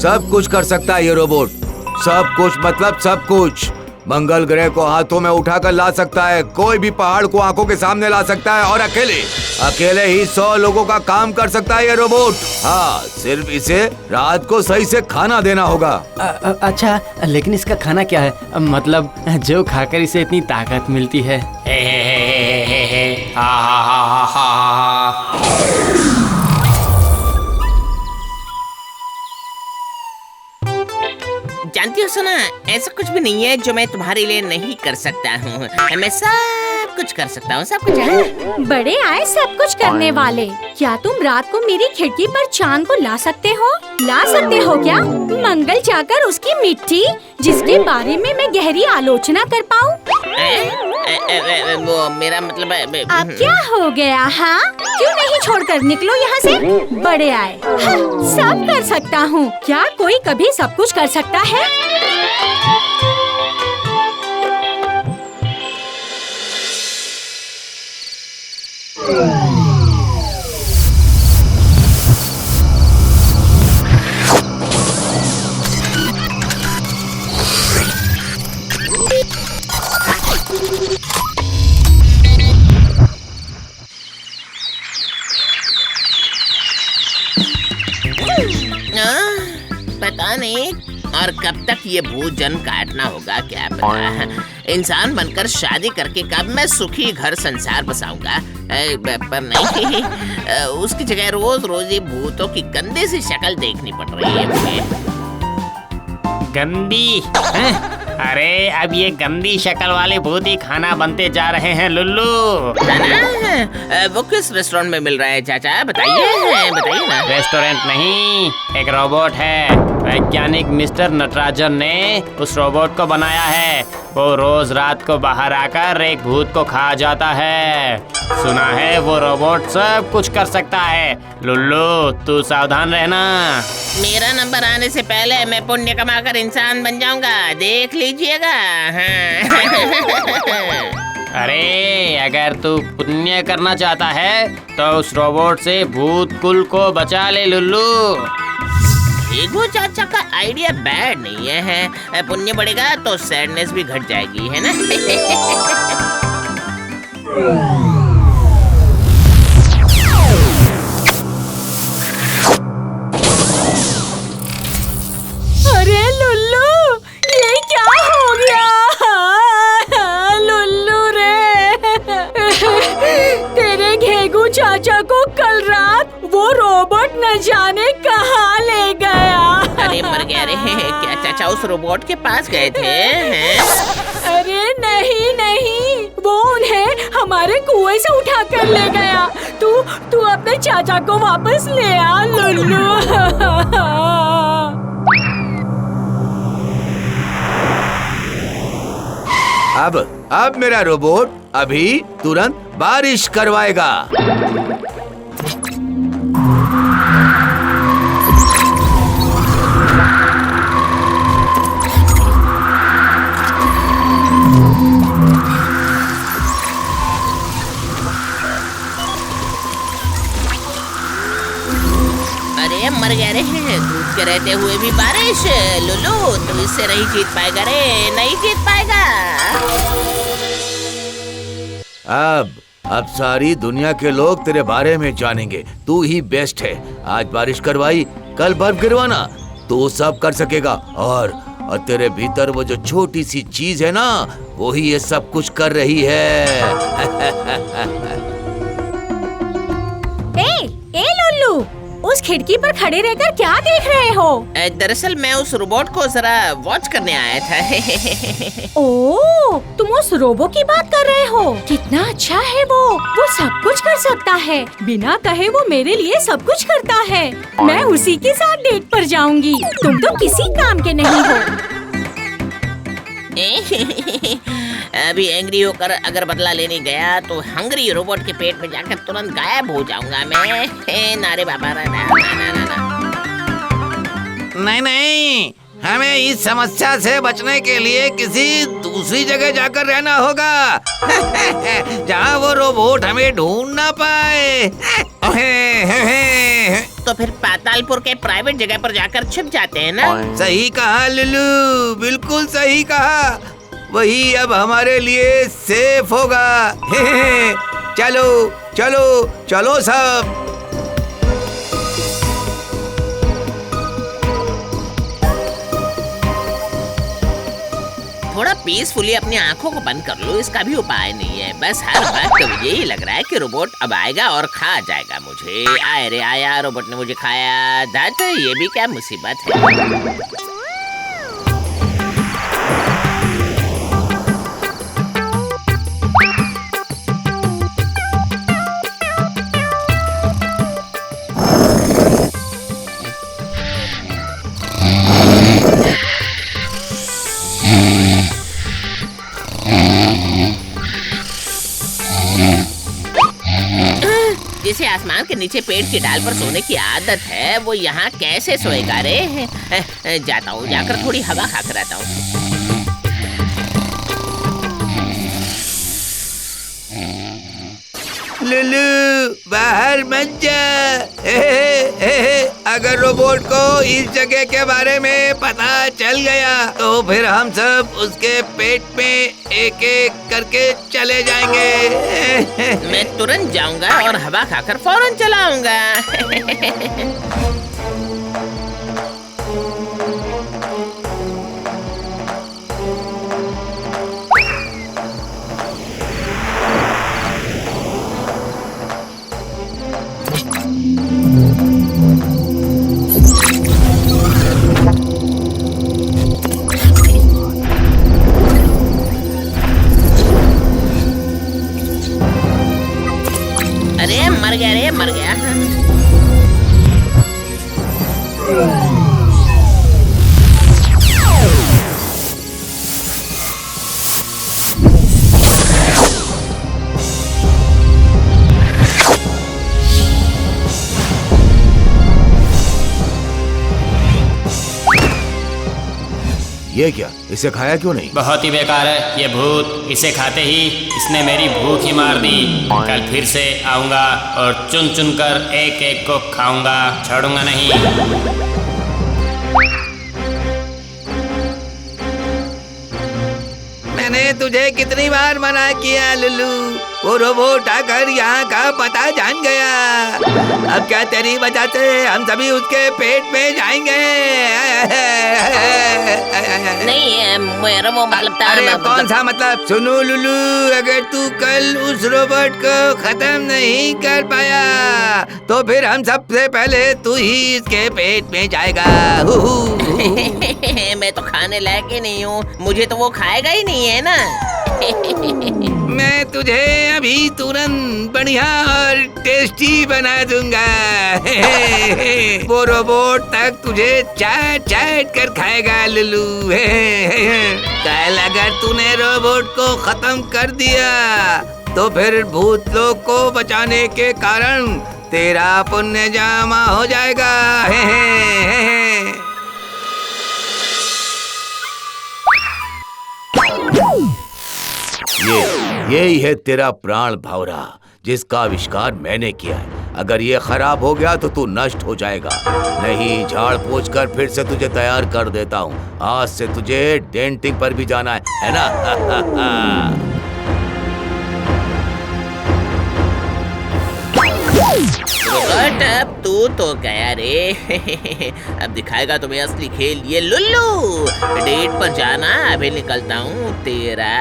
सब कुछ कर सकता है ये रोबोट। सब कुछ मतलब सब कुछ। मंगल ग्रह को हाथों में उठाकर ला सकता है, कोई भी पहाड़ को आंखों के सामने ला सकता है और अकेले ही 100 लोगों का काम कर सकता है ये रोबोट। हाँ, सिर्फ इसे रात को सही से खाना देना होगा। अच्छा, लेकिन इसका खाना क्या है? मतलब जो खाकर इसे इतनी ताकत मिलती है। जानती हो सुना, ऐसा कुछ भी नहीं है जो मैं तुम्हारे लिए नहीं कर सकता हूँ। मैं सब कुछ कर सकता हूँ, सब कुछ है। बड़े आए सब कुछ करने वाले। क्या तुम रात को मेरी खिड़की पर चांद को ला सकते हो? ला सकते हो क्या? मंगल जाकर उसकी मिट्टी, जिसके बारे में मैं गहरी आलोचना कर पाऊँ। वो मेरा मतलब अब क्या हो गया? हाँ, क्यों नहीं छोड़कर निकलो यहाँ से? बड़े आए, हाँ, सब कर सकता हूँ। क्या कोई कभी सब कुछ कर सकता है? पता नहीं और कब तक ये भूत जन्म काटना होगा, क्या पता। इंसान बनकर शादी करके कब मैं सुखी घर संसार बसाऊंगा। पर नहीं, उसकी जगह रोज रोज ये भूतों की गंदी सी शक्ल देखनी पड़ रही है मुझे। गंदी? अरे अब ये गंदी शक्ल वाले भूत ही खाना बनते जा रहे हैं लुल्लू। वो किस रेस्टोरेंट में मिल रहा है चाचा? बताइए बताइए ना। रेस्टोरेंट नहीं, एक रोबोट है। वैज्ञानिक मिस्टर नटराजन ने उस रोबोट को बनाया है। वो रोज रात को बाहर आकर एक भूत को खा जाता है। सुना है वो रोबोट सब कुछ कर सकता है। लुल्लू, तू सावधान रहना। मेरा नंबर आने से पहले मैं पुण्य कमाकर इंसान बन जाऊंगा, देख लीजिएगा। अरे अगर तू पुण्य करना चाहता है तो उस रोबोट से भूत कुल को बचा ले लुल्लू। एगो चाचा का आइडिया बैड नहीं है। पुण्य बढ़ेगा तो सैडनेस भी घट जाएगी, है ना? अरे लुल्लू, ये क्या हो गया? लुल्लू रे, तेरे घेगू चाचा को कल रात वो रोबोट न जाने कहाँ ले गया। अरे मर गया रे। क्या चाचा उस रोबोट के पास गए थे? अरे नहीं नहीं, वो उन्हें हमारे कुएं से उठा कर ले गया। तू अपने चाचा को वापस ले आ लुल्लू। अब मेरा रोबोट अभी तुरंत बारिश करवाएगा। अरे मर गया रे, दूध के रहते हुए भी बारिश। लुल्लू, तू इससे नहीं जीत पाएगा रे, नहीं जीत पाएगा। अब सारी दुनिया के लोग तेरे बारे में जानेंगे। तू ही बेस्ट है। आज बारिश करवाई, कल बर्फ गिरवाना, तू सब कर सकेगा। और तेरे भीतर वो जो छोटी सी चीज है ना, वो ही ये सब कुछ कर रही है। ए लुल्लू, उस खिड़की पर खड़े रहकर क्या देख रहे हो? दरअसल मैं उस रोबोट को जरा वॉच करने आया था। ओह, तुम उस रोबो की बात कर रहे हो? कितना अच्छा है वो सब कुछ कर सकता है। बिना कहे वो मेरे लिए सब कुछ करता है। मैं उसी के साथ डेट पर जाऊंगी। तुम तो किसी काम के नहीं हो। अभी एंग्री होकर अगर बदला लेने गया तो हंग्री रोबोट के पेट में जाकर तुरंत गायब हो जाऊंगा मैं। नारे बाबा ना, ना, ना, ना, ना। नहीं, हमें इस समस्या से बचने के लिए किसी दूसरी जगह जाकर रहना होगा। जहाँ वो रोबोट हमें ढूंढ ना पाए। तो फिर पातालपुर के प्राइवेट जगह पर जाकर छिप जाते हैं ना। सही कहा लुल्लू, बिल्कुल सही कहा। वही अब हमारे लिए सेफ होगा। चलो चलो चलो सब। थोड़ा पीसफुली अपनी आंखों को बंद कर लो, इसका भी उपाय नहीं है। बस हर वक्त यही लग रहा है कि रोबोट अब आएगा और खा जाएगा मुझे। आए रे आया, रोबोट ने मुझे खाया। दादा ये भी क्या मुसीबत है। जिसे आसमान के नीचे पेड़ की डाल पर सोने की आदत है, वो यहाँ कैसे सोएगा रे? जाता हूँ, जाकर थोड़ी हवा खाकर आता हूँ। लुल्लू बाहर मत जा। अगर रोबोट को इस जगह के बारे में पता चल गया तो फिर हम सब उसके पेट में एक एक करके चले जाएंगे। मैं तुरंत जाऊंगा और हवा खाकर फौरन चला आऊंगा। अरे मर गया रे, मर गया। ये क्या, इसे खाया क्यों नहीं? बहुत ही बेकार है ये भूत। इसे खाते ही इसने मेरी भूख ही मार दी। कल फिर से आऊंगा और चुन चुन कर एक एक को खाऊंगा, छोड़ूंगा नहीं। मैंने तुझे कितनी बार मना किया लुल्लू, वो रोबोट आकर यहाँ का पता जान गया। अब क्या तेरी वजह से हम सभी उसके पेट में जाएंगे? नहीं मेरा वो मतलब था। अरे कौन सा मतलब? सुनो लुल्लू, अगर तू कल उस रोबोट को खत्म नहीं कर पाया तो फिर हम सबसे पहले तू ही इसके पेट में जाएगा। मैं तो खाने लायक ही नहीं हूँ, मुझे तो वो खाएगा ही नहीं है ना। मैं तुझे अभी तुरंत बढ़िया और टेस्टी बना दूंगा। वो रोबोट तक तुझे चाट चाट कर खाएगा लुल्लू। कल अगर तूने रोबोट को खत्म कर दिया तो फिर भूत लोग को बचाने के कारण तेरा पुण्य जमा हो जाएगा। यही है तेरा प्राण भंवरा, जिसका आविष्कार मैंने किया है। अगर ये खराब हो गया तो तू नष्ट हो जाएगा। नहीं, झाड़ पोंछ कर फिर से तुझे तैयार कर देता हूँ। आज से तुझे डेंटिंग पर भी जाना है ना? रोबोट अब तू तो गया रे। अब दिखाएगा तुम्हें असली खेल। ये लुल्लू डेट पर जाना, अभी निकलता हूँ तेरा।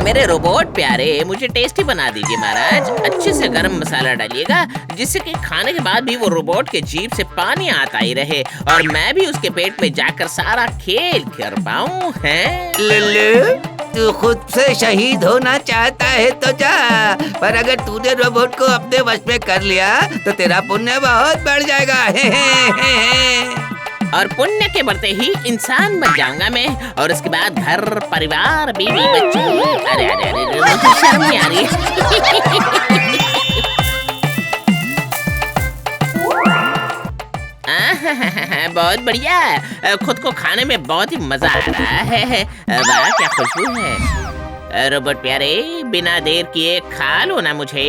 मेरे रोबोट प्यारे, मुझे टेस्टी बना दीजिए महाराज। अच्छे से गरम मसाला डालिएगा जिससे कि खाने के बाद भी वो रोबोट के जीभ से पानी आता ही रहे और मैं भी उसके पेट में जाकर सारा खेल कर पाऊँ। लुल्लू, तू खुद से शहीद होना चाहता है तो जा, पर अगर तूने रोबोट को अपने वश में कर लिया तो तेरा पुण्य बहुत बढ़ जाएगा। और पुण्य के बढ़ते ही इंसान बन जाऊंगा मैं, और उसके बाद घर परिवार बीवी बच्चे। अरे अरे अरे, मुझे शर्म नहीं आ रही। बहुत बढ़िया, खुद को खाने में बहुत ही मजा आ रहा है। वाह क्या खुशबू है। रोबोट प्यारे, बिना देर किए खा लो ना मुझे।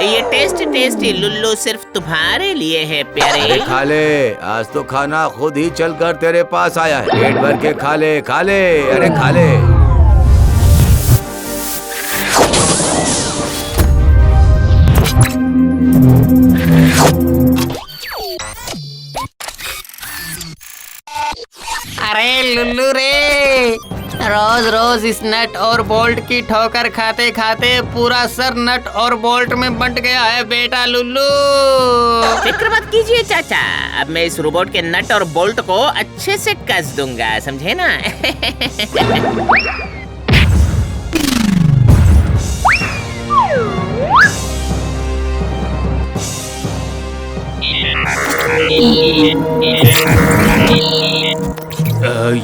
ये टेस्टी टेस्टी लुल्लू सिर्फ तुम्हारे लिए है प्यारे। अरे खा ले, आज तो खाना खुद ही चलकर तेरे पास आया है। पेट भर के खा ले, खा ले, अरे खा ले। अरे लुल्लू रे, रोज रोज इस नट और बोल्ट की ठोकर खाते खाते पूरा सर नट और बोल्ट में बंट गया है बेटा लुल्लू। फिक्र मत कीजिए चाचा, अब मैं इस रोबोट के नट और बोल्ट को अच्छे से कस दूंगा, समझे ना?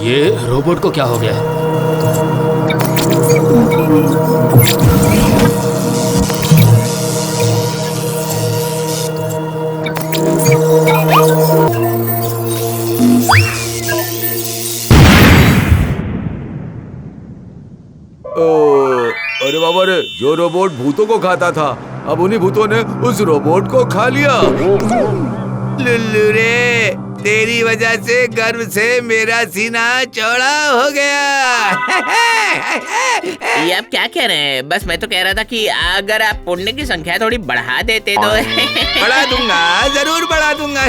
ये रोबोट को क्या हो गया है? अरे बाबा रे, जो रोबोट भूतों को खाता था, अब उन्हीं भूतों ने उस रोबोट को खा लिया। लुल्लू रे, तेरी वजह से गर्व से मेरा सीना चौड़ा हो गया। ये आप क्या कह रहे हैं? बस मैं तो कह रहा था कि अगर आप पुण्य की संख्या थोड़ी बढ़ा देते तो। बढ़ा दूंगा, जरूर बढ़ा दूंगा।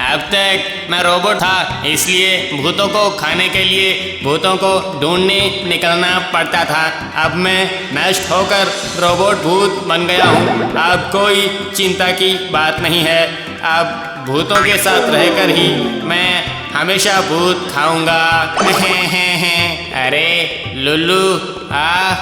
अब तक मैं रोबोट था, इसलिए भूतों को खाने के लिए भूतों को ढूंढने निकलना पड़ता था। अब मैं नष्ट होकर रोबोट भूत बन गया हूँ। अब कोई चिंता की बात नहीं है। अब भूतों के साथ रहकर ही मैं हमेशा भूत खाऊंगा। अरे लुल्लू,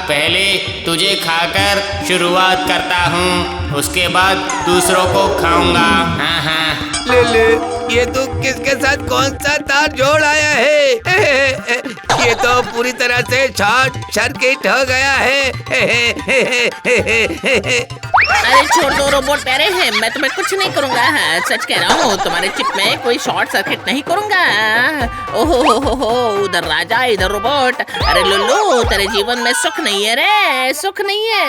पहले तुझे खाकर शुरुआत करता हूँ, उसके बाद दूसरों को खाऊंगा। हाँ। लुल्लू, ये तू किसके साथ कौन सा तार जोड़ आया है? ये तो पूरी तरह से शॉर्ट सर्किट हो गया है। अरे छोड़ दो रोबोट प्यारे हैं, मैं तुम्हें कुछ नहीं करूंगा। सच कह रहा हूँ, तुम्हारे चिप में कोई शॉर्ट सर्किट नहीं करूंगा। ओहो, उधर राजा इधर रोबोट। अरे लुल्लू, तेरे जीवन में सुख नहीं है रे, सुख नहीं है।